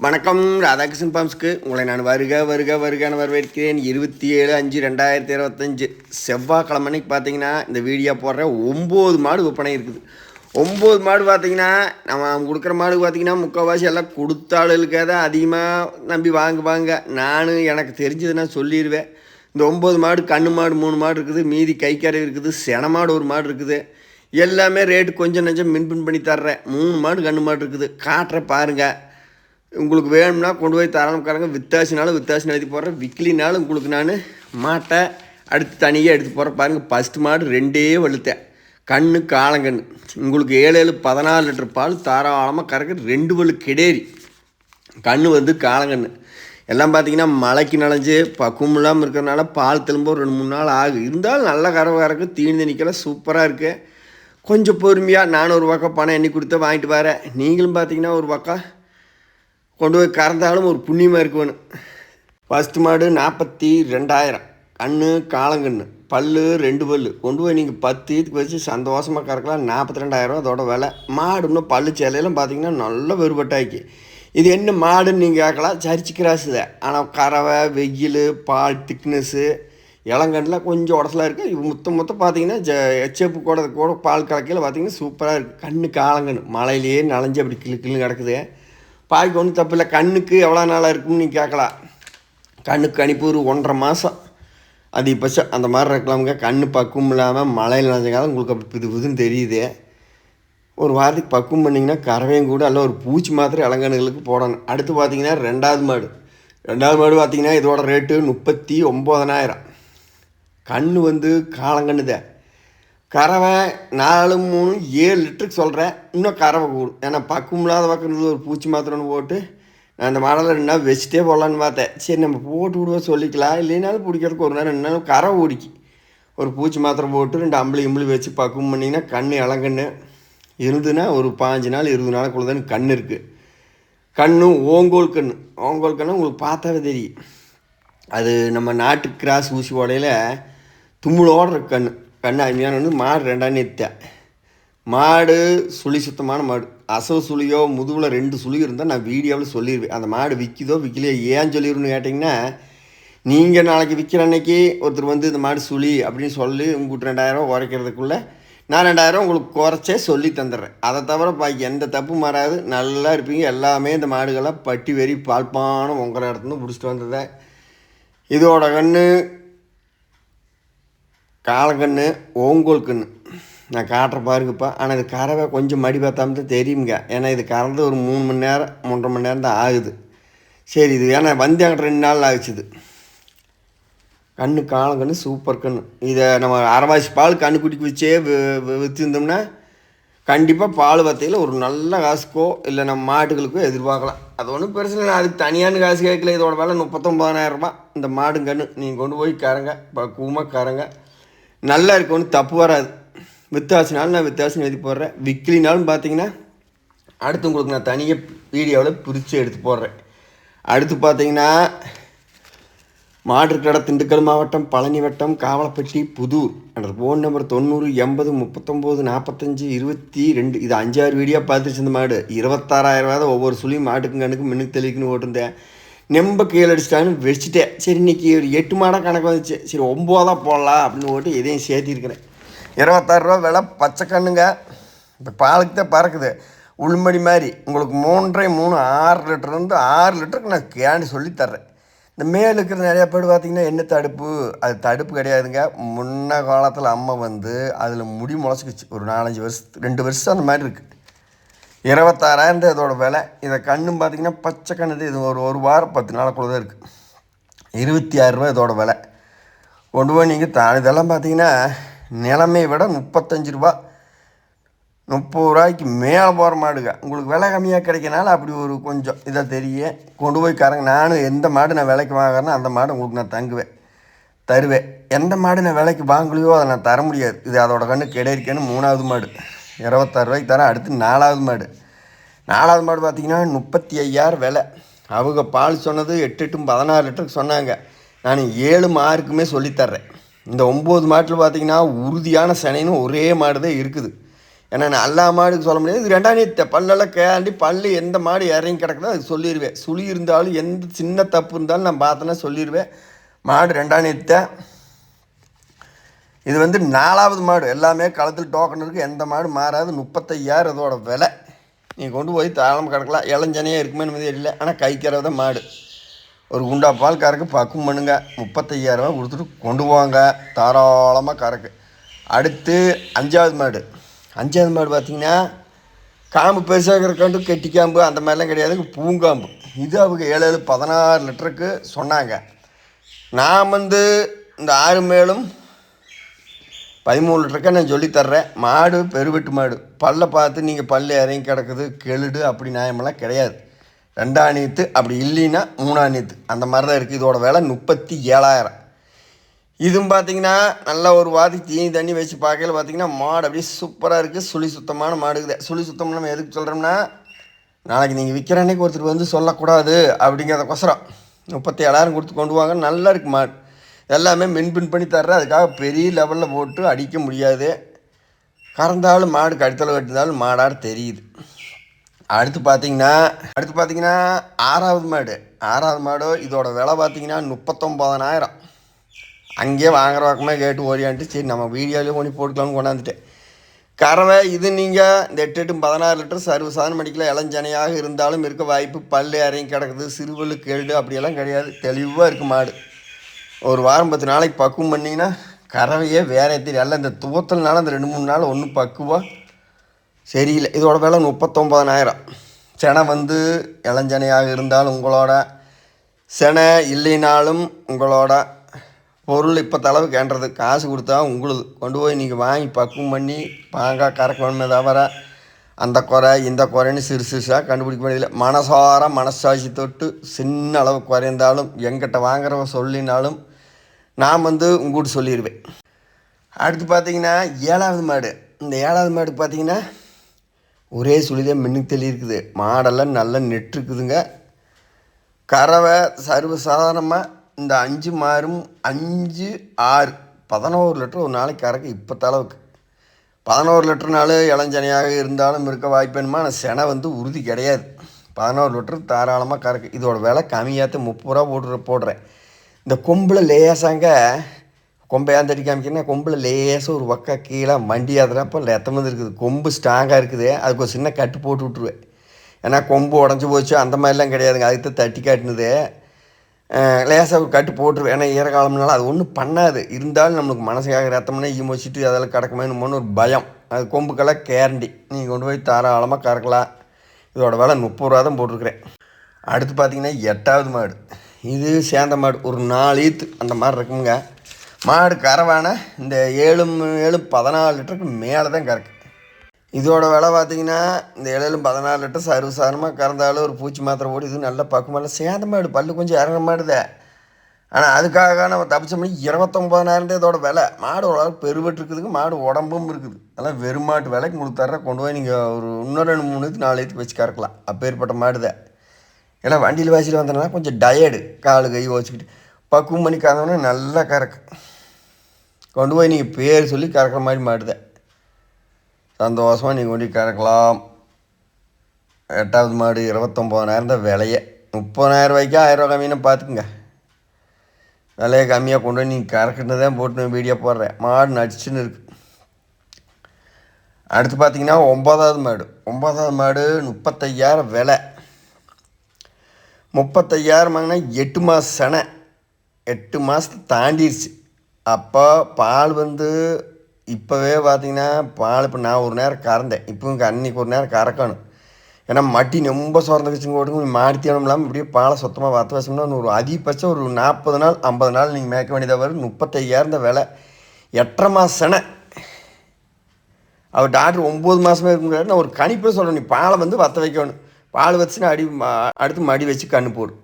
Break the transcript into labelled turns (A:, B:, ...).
A: வணக்கம். ராதாகிருஷ்ணன் பாம்ஸ்க்கு உங்களை நான் வருகன்னு வரவேற்கிறேன். 27/5/2025 செவ்வாய்க்கிழமை அன்னைக்கு பார்த்தீங்கன்னா இந்த வீடியோ போடுற 9 மாடு விற்பனை இருக்குது. 9 மாடு பார்த்தீங்கன்னா நம்ம கொடுக்குற மாடு பார்த்தீங்கன்னா முக்கால்வாசி எல்லாம் கொடுத்தாளுக்கே தான் அதிகமாக நம்பி வாங்குவாங்க. எனக்கு தெரிஞ்சதுன்னா சொல்லிடுவேன். இந்த 9 மாடு கண்ணு மாடு 3 மாடு இருக்குது, மீதி கைக்கரை இருக்குது, சென மாடு ஒரு மாடு இருக்குது. எல்லாமே ரேட்டு கொஞ்சம் நஞ்சம் மின்பின் பண்ணி தர்றேன். 3 மாடு கண்ணு மாடு இருக்குது, காட்டுறேன் பாருங்கள். உங்களுக்கு வேணும்னா கொண்டு போய் தரணுக்காரங்க, வித்தாசினாலும் எழுதி போடுறேன், விக்கிலினாலும் உங்களுக்கு நான் மாட்டை அடுத்து தனியாக எடுத்து போடுறேன் பாருங்கள். ஃபஸ்ட்டு மாடு 2 வலுத்தேன், கண்ணு காலங்கன்று. உங்களுக்கு 7-14 லிட்டர் பால் தாராளமாக கறக்க, 2 வலு கிடேரி கண்ணு காலங்கன்று. எல்லாம் பார்த்தீங்கன்னா மழைக்கு நனைஞ்சு பக்குவம் இல்லாமல் இருக்கிறனால பால் திரும்ப ஒரு 2-3 நாள் ஆகும். இருந்தாலும் நல்ல கறக்கு, தீனி தண்ணிக்கெல்லாம் சூப்பராக இருக்குது. கொஞ்சம் பொறுமையாக நானும் ஒரு பக்கம் பணம் எண்ணி கொடுத்து வாங்கிட்டு வரேன். நீங்களும் பார்த்தீங்கன்னா ஒரு பக்கம் கொண்டு போய் கறந்தாலும் ஒரு புண்ணியமாக இருக்குவேணும். ஃபஸ்ட்டு மாடு 42,000, கண்ணு காலங்கன்று, பல் 2 பல். கொண்டு போய் நீங்கள் 10 ஈத்துக்கு வச்சு சந்தோஷமாக கறக்கலாம். 42,000 அதோட விலை. மாடு இன்னும் பல்லு சேலையெல்லாம் பார்த்தீங்கன்னா நல்ல வெறுபட்டாக்கி. இது என்ன மாடுன்னு நீங்கள் கேட்கலாம், சரிச்சு கிராஸு தான். ஆனால் கறவை, வெயில், பால் திக்னஸ்ஸு, இளங்கண்டில் கொஞ்சம் உடசலாக இருக்குது. இது மொத்தம் பார்த்தீங்கன்னா எச்சப்பு கூட பால் கலக்கையில் பார்த்தீங்கன்னா சூப்பராக இருக்குது. கண்ணு காலங்கன்று மழையிலேயே நனைஞ்சு அப்படி கிளு கிடக்குது. பாய்க்கு ஒன்றும் தப்பு இல்லை. கண்ணுக்கு எவ்வளோ நாளாக இருக்குன்னு நீங்கள் கேட்கலாம். கண்ணுக்கு கணிப்பு ஒரு 1.5 மாதம் அதிகபட்சம் அந்த மாதிரி இருக்கலாமுங்க. கண் பக்குவம் இல்லாமல் மழையில் நினைச்சாலும் உங்களுக்கு அப்படி புதுன்னு தெரியுது. ஒரு வாரத்துக்கு பக்குவம் பண்ணிங்கன்னா கறவையும் கூட எல்லாம் ஒரு பூச்சி மாத்திரை இளங்கண்ணுகளுக்கு போடணும். அடுத்து பார்த்தீங்கன்னா 2வது மாடு பார்த்தீங்கன்னா இதோட ரேட்டு 39,000. கண்ணு காலங்கன்று தான். கறவை 4, 3, 7 லிட்டருக்கு சொல்கிறேன். இன்னும் கறவை கூடும். ஏன்னா பக்குவம் இல்லாத பக்கம் ஒரு பூச்சி மாத்திரன்னு போட்டு நான் அந்த மாடலில் 2 நாள் வச்சுட்டே போடலான்னு பார்த்தேன். சரி நம்ம போட்டு விடுவோம் சொல்லிக்கலாம், இல்லைனாலும் பிடிக்கிறதுக்கு ஒரு நேரம் 2 நாள் கறவை ஓடிக்கி ஒரு பூச்சி மாத்திரை போட்டு 2 அம்பளி வச்சு பக்குவம் பண்ணிங்கன்னா கண் இளங்கன்று இருந்துன்னா ஒரு 15 நாள் 20 நாளுக்குள்ள தான் கண் இருக்குது. கண்ணு ஓங்கோல் கண்ணு உங்களுக்கு பார்த்தாவே தெரியும். அது நம்ம நாட்டு கிராஸ் ஊசி ஓடையில் தும்முளோடு இருக்கு. கண்ணு அருமையான மாடு 2ஆம் நேர்த்தேன். மாடு சுழி சுத்தமான மாடு. அசவு சுழியோ முதுகில் 2 சுழி இருந்தால் நான் வீடியோவில் சொல்லிடுவேன். அந்த மாடு விற்கிதோ விற்கலையோ ஏன் சொல்லிடுன்னு கேட்டிங்கன்னா, நீங்கள் நாளைக்கு விற்கிற அன்னைக்கு ஒருத்தர் இந்த மாடு சுழி அப்படின்னு சொல்லி உங்களுக்கு 2,000 குறைக்கிறதுக்குள்ளே நான் 2,000 உங்களுக்கு குறைச்சே சொல்லி தந்துடுறேன். அதை தவிர பாக்கி எந்த தப்பும் மாறாது, நல்லா இருப்பீங்க. எல்லாமே இந்த மாடுகள்லாம் பட்டி வெறி பால்பானம் உங்கிற இடத்துலேருந்து பிடிச்சிட்டு வந்ததேன். இதோட கண்ணு காலங்கன்று ஓங்கோல் கன்று நான் காட்டுற பாருங்கப்பா. ஆனால் இது கறவை கொஞ்சம் மடி பார்த்தாம தான் தெரியுங்க. ஏன்னா இது கறந்து ஒரு 3 மணி நேரம் 3.5 மணி நேரம் தான் ஆகுது. சரி, இது ஏன்னா அங்கிட்ட 2 நாள் ஆகிடுச்சுது. கண்ணு காலங்கன்று சூப்பர் கன்று. இதை நம்ம அரைவாசி பால் கண்ணுக்குட்டிக்கு வச்சே விற்றுருந்தோம்னா கண்டிப்பாக பால் வத்தையில் ஒரு நல்ல காசுக்கோ இல்லை நம்ம மாட்டுகளுக்கோ எதிர்பார்க்கலாம். அது ஒன்றும் பெருசு இல்லை. அதுக்கு தனியான காசு கேட்கல. இதோட விலை 39,000 இந்த மாடுங்கன்று. நீங்கள் கொண்டு போய் கறங்க, பக்குவமாக கறங்க, நல்லா இருக்கு, ஒன்றும் தப்பு வராது. வித்தாசினாலும் நான் வித்தாசின்னு எழுதி போடுறேன். விக்கிலினாலும் பார்த்தீங்கன்னா அடுத்து உங்களுக்கு நான் தனியாக வீடியோவில் பிரித்து எடுத்து போடுறேன். அடுத்து பார்த்தீங்கன்னா மாற்றுக்கடை திண்டுக்கல் மாவட்டம், பழனி வட்டம், காவலப்பட்டி, புதூர். என்ற ஃபோன் நம்பர் 90 80 39 45 22. இது 5-6 வீடியோ பார்த்துச்சு. இந்த மாடு 26,000 ஒவ்வொரு சுழியும் மாட்டுக்கும் கண்ணுக்கு மின்னுக்கு தெளிக்குன்னு ஓட்டிருந்தேன். நெம்ப கீழே அடிச்சிட்டான்னு வச்சுட்டேன். சரி, இன்றைக்கி ஒரு 8 மாடாக கணக்கு வந்துச்சு. சரி 9 போடலாம் அப்படின்னு ஓட்டு இதையும் சேர்த்திருக்கிறேன். 26,000 விலை. பச்சை கண்ணுங்க. இப்போ பாலுக்கு தான் பறக்குது உள்மடி மாதிரி. உங்களுக்கு 3.5 6 லிட்டர்லேருந்து 6 லிட்டருக்கு நான் கேண்டு சொல்லித்தர்றேன். இந்த மேலே இருக்கிற நிறையா பேர் பார்த்திங்கன்னா என்ன தடுப்பு, அது தடுப்பு கிடையாதுங்க. முன்ன காலத்தில் அம்மா அதில் முடி முளைச்சிக்கிச்சு. ஒரு 4-5 வருஷம் 2 வருஷம் அந்த மாதிரி இருக்குது. 26,000 இதோட விலை. இதை கண்ணும் பார்த்திங்கன்னா பச்சை கண்ணு. இது ஒரு வாரம் 10 நாளுக்குள்ள தான் இருக்குது. 26,000 இதோட விலை. கொண்டு போய் நீங்கள் இதெல்லாம் பார்த்தீங்கன்னா நிலைமையை விட 35 ரூபா 30 ரூபாய்க்கு மேலே போகிற மாடுங்க. உங்களுக்கு விலை கம்மியாக கிடைக்கனால அப்படி ஒரு கொஞ்சம் இதை தெரிய கொண்டு போய் கறங்க. நானும் எந்த மாடு நான் விலைக்கு வாங்குறேன்னா அந்த மாடு உங்களுக்கு நான் தருவேன். எந்த மாடு நான் விலைக்கு வாங்கலையோ அதை நான் தர முடியாது. இது அதோட கண்ணு கிடைக்கன்னு 3வது மாடு 26,000 தரேன். அடுத்து 4வது மாடு பார்த்திங்கன்னா 35,000 விலை. அவங்க பால் சொன்னது 8 16 லிட்டருக்கு சொன்னாங்க. நான் 7 மார்க்குமே சொல்லித்தர்றேன். இந்த 9 மாட்டில் பார்த்திங்கன்னா உறுதியான சனைன்னு ஒரே மாடு தான் இருக்குது. ஏன்னா நான் எல்லா மாடுக்கு சொல்ல முடியாது. இது 2ஆம் நீத்த பல்லெல்லாம் கேண்டி பல்லு எந்த மாடு இறங்கி கிடக்குதோ அது சொல்லிடுவேன். சுழி இருந்தாலும் எந்த சின்ன தப்பு இருந்தாலும் நான் பார்த்தேன்னா சொல்லிடுவேன். மாடு 2ஆம் நீத்த. இது வந்து 4வது மாடு. எல்லாமே களத்தில் டோக்கன் இருக்குது. எந்த மாடு மாறாது. 35,000 இதோட விலை. நீங்கள் கொண்டு போய் தாராளமாக கிடக்கலாம். இளஞ்சனையாக இருக்குமே நிம்மதி இல்லை. ஆனால் கைக்கிறத மாடு ஒரு குண்டா பால் கறக்கு பக்குவம் பண்ணுங்க. 35,000 கொடுத்துட்டு கொண்டு போவாங்க. தாராளமாக கறக்கு. அடுத்து 5வது மாடு. 5வது மாடு பார்த்திங்கன்னா காம்பு பெருசாக இருக்கிறக்காண்டு கெட்டி காம்பு அந்த மாதிரிலாம் கிடையாது. பூங்காம்பு. இது அவங்க 7-16 லிட்டருக்கு சொன்னாங்க. நான் வந்து இந்த 6 மேலும் 13 லிட்டருக்கா நான் சொல்லித்தர்றேன். மாடு பெருவெட்டு மாடு. பல்லை பார்த்து நீங்கள் பல்லு இறங்கி கிடக்குது கெளுடு அப்படி நியாயமெல்லாம் கிடையாது. 2ஆம் நீத்து அப்படி இல்லைன்னா 3ஆம் நீத்து அந்த மாதிரி தான் இருக்குது. இதோட விலை 37,000. இதுவும் பார்த்திங்கன்னா நல்லா ஒரு வாதி தீனி தண்ணி வச்சு பார்க்கல பார்த்திங்கன்னா மாடு அப்படியே சூப்பராக இருக்குது. சுழி சுத்தமான மாடுக்குது. சுழி சுத்தம் நம்ம எதுக்கு சொல்கிறோம்னா நாளைக்கு நீங்கள் விற்கிற அன்னைக்கு ஒருத்தர் வந்து சொல்லக்கூடாது அப்படிங்கிறதக்கொசரம் 37,000 கொடுத்து கொண்டு வாங்க. நல்லா இருக்குது மாடு. எல்லாமே மென்பின் பண்ணி தர்றேன். அதுக்காக பெரிய லெவலில் போட்டு அடிக்க முடியாது. கறந்தாலும் மாடு கடித்தலை கட்டினாலும் மாடாடு தெரியுது. அடுத்து பார்த்திங்கன்னா 6வது மாடு. 6வது மாடு இதோட விலை பார்த்திங்கன்னா 39,000. அங்கேயே வாங்குற பக்கமே கேட்டு ஓடியான்ட்டு சரி நம்ம வீடியோலேயே கொண்டு போட்டுக்கலாம்னு கொண்டாந்துட்டேன். கறவை இது நீங்கள் இந்த 8-16 லிட்டர் சர்வ சாதனம் அடிக்கல. இளஞ்சனையாக இருந்தாலும் இருக்க வாய்ப்பு. பல்லு இறங்கி கிடக்குது சிறுவலு கேடு அப்படியெல்லாம் கிடையாது. தெளிவாக இருக்குது மாடு. ஒரு வாரம் 10 நாளைக்கு பக்குவம் பண்ணிங்கன்னா கறவையே வேற தெரியும். எல்லாம் இந்த துவத்தல்னால அந்த 2-3 நாள் ஒன்றும் பக்குவம் சரியில்லை. இதோட விலை 39,000. செனை வந்து இளஞ்சனையாக இருந்தாலும் உங்களோட, செனை இல்லைனாலும் உங்களோட. பொருள் இப்போ தளவு கேண்டது காசு கொடுத்தா உங்களுக்கு கொண்டு போய் நீங்கள் வாங்கி பக்குவம் பண்ணி பாங்காக கறக்கணுமே தவிர அந்த குறை இந்த குறைன்னு சிறுசாக கண்டுபிடிக்க முடியல. மனசார மனசாட்சி தொட்டு சின்ன அளவு குறைந்தாலும் எங்கிட்ட வாங்குறவ சொல்லினாலும் நான் வந்து உங்கள்கிட்ட சொல்லிடுவேன். அடுத்து பார்த்திங்கன்னா 7வது மாடு. இந்த 7வது மாடு பார்த்திங்கன்னா ஒரே சுழிதான் மின்னுக்கு தெளி இருக்குது. மாடெல்லாம் நல்லா நெட்டுருக்குதுங்க. கறவை சர்வசாதாரணமாக இந்த 5 மாறும் 5, 6, 11 லிட்டர் ஒரு நாளைக்கு கறக்கு. இப்போ தளவுக்கு 11 லிட்டர்னாலும் இளஞ்சனையாக இருந்தாலும் இருக்க வாய்ப்புமா. ஆனால் செனை வந்து உறுதி கிடையாது. 11 லிட்டர் தாராளமாக கறக்கு. இதோட விலை கம்மியாகத்து 30 ரூபா போடுறேன். இந்த கொம்பில் லேசாங்க கொம்பையாந்து அடி காமிக்கிறேன்னா கொம்பில் லேசாக ஒரு பக்கம் கீழே மண்டியாதுறப்போ லெத்தமாக இருக்குது. கொம்பு ஸ்ட்ராங்காக இருக்குது. அதுக்கு ஒரு சின்ன கட்டு போட்டு விட்ருவேன். ஏன்னா கொம்பு உடஞ்சி போச்சு அந்த மாதிரிலாம் கிடையாதுங்க. அதுக்கு தான் தட்டி காட்டினது. லேசாக ஒரு கட்டு போட்டுருவேன். ஏன்னா ஈரக்காலம்னால அது ஒன்றும் பண்ணாது. இருந்தாலும் நம்மளுக்கு மனசுக்காக ரத்தம்னா ஈ வச்சுட்டு அதெல்லாம் கிடக்குமேன்னு ஒரு பயம். அது கொம்புக்கெல்லாம் கேரண்டி. நீங்கள் கொண்டு போய் தாராளமாக கறக்கலாம். இதோட விலை 30 ரூபா தான் போட்டிருக்கிறேன். அடுத்து பார்த்திங்கன்னா 8வது மாடு. இது சேந்த மாடு. ஒரு 4 ஈத்து அந்த மாதிரி இருக்குங்க. மாடு கறவான இந்த 7-14 லிட்டருக்கு மேலே தான் கறக்கு. இதோட விலை பார்த்திங்கன்னா இந்த 7-14 லிட்டர் சர்வசாதாரணமாக கறந்தாலும் ஒரு பூச்சி மாத்திரை போட்டு இது நல்ல பக்குமெல்லாம் சேந்த மாடு. பல்லு கொஞ்சம் இறங்குற மாடுதே. ஆனால் அதுக்காக நம்ம தப்பிச்ச மணி 29,000 இதோட விலை. மாடு ஓரளவுக்கு பெருவெட்டு இருக்குதுங்க. மாடு உடம்பும் இருக்குது. அதெல்லாம் வெறும் மாட்டு விலைக்கு உங்களுக்கு தர்ற கொண்டு போய் நீங்கள் ஒரு இன்னும் 2-3 4 ஈத்துக்கு வச்சு கறக்கலாம். அப்பேற்பட்ட மாடுதே. ஏன்னா வண்டியில் வாசியில் வந்தோம்னா கொஞ்சம் டயர்டு. காலு கை வச்சுக்கிட்டு பக்குவம் பண்ணி கறந்தோன்னா நல்லா கறக்கு. கொண்டு போய் நீங்கள் பேர் சொல்லி கறக்கிற மாதிரி மாடுதேன். சந்தோஷமாக நீங்கள் கொண்டு கறக்கலாம். 8வது மாடு 29,000 தான் விலையே. 30,000 ரூபாய்க்கு 1000 ரூபா கம்மின்னு பார்த்துக்குங்க. விலையை கம்மியாக கொண்டு போய் நீங்கள் கறக்குன்னு தான் போட்டு வீடியோ போடுறேன். மாடு நடிச்சுன்னு இருக்குது. அடுத்து பார்த்திங்கன்னா 9வது மாடு. 9வது மாடு 35,000 விலை. 35,000 வாங்கினா 8 மாதம் செனை. 8 மாதத்தை தாண்டிடுச்சு. அப்போ பால் வந்து இப்போவே பார்த்திங்கன்னா பால் இப்போ நான் ஒரு நேரம் கறந்தேன். இப்போ அன்றைக்கி ஒரு நேரம் கறக்கணும். ஏன்னா மட்டி ரொம்ப சுரந்துக்குச்சுங்க. ஓட்டுங்க மாடி தீவனம் இல்லாமல் இப்படியே பாலை சுத்தமாக வற்ற வச்சோம்னா ஒரு அதிகபட்சம் ஒரு 40 நாள் 50 நாள் நீங்கள் மேய்க்க வேண்டியதாக வரும். 35,000 தான் விலை. 8.5 மாதம் செனை. அவர் டாக்டர் 9 மாதமே இருக்குங்கிறாரு. நான் ஒரு கணிப்பே சொல்கிறேன். நீ பாலை வந்து வற்ற வைக்கணும். பால் வச்சுன்னா அடுத்து மடி வச்சு கண்ணு போடும்.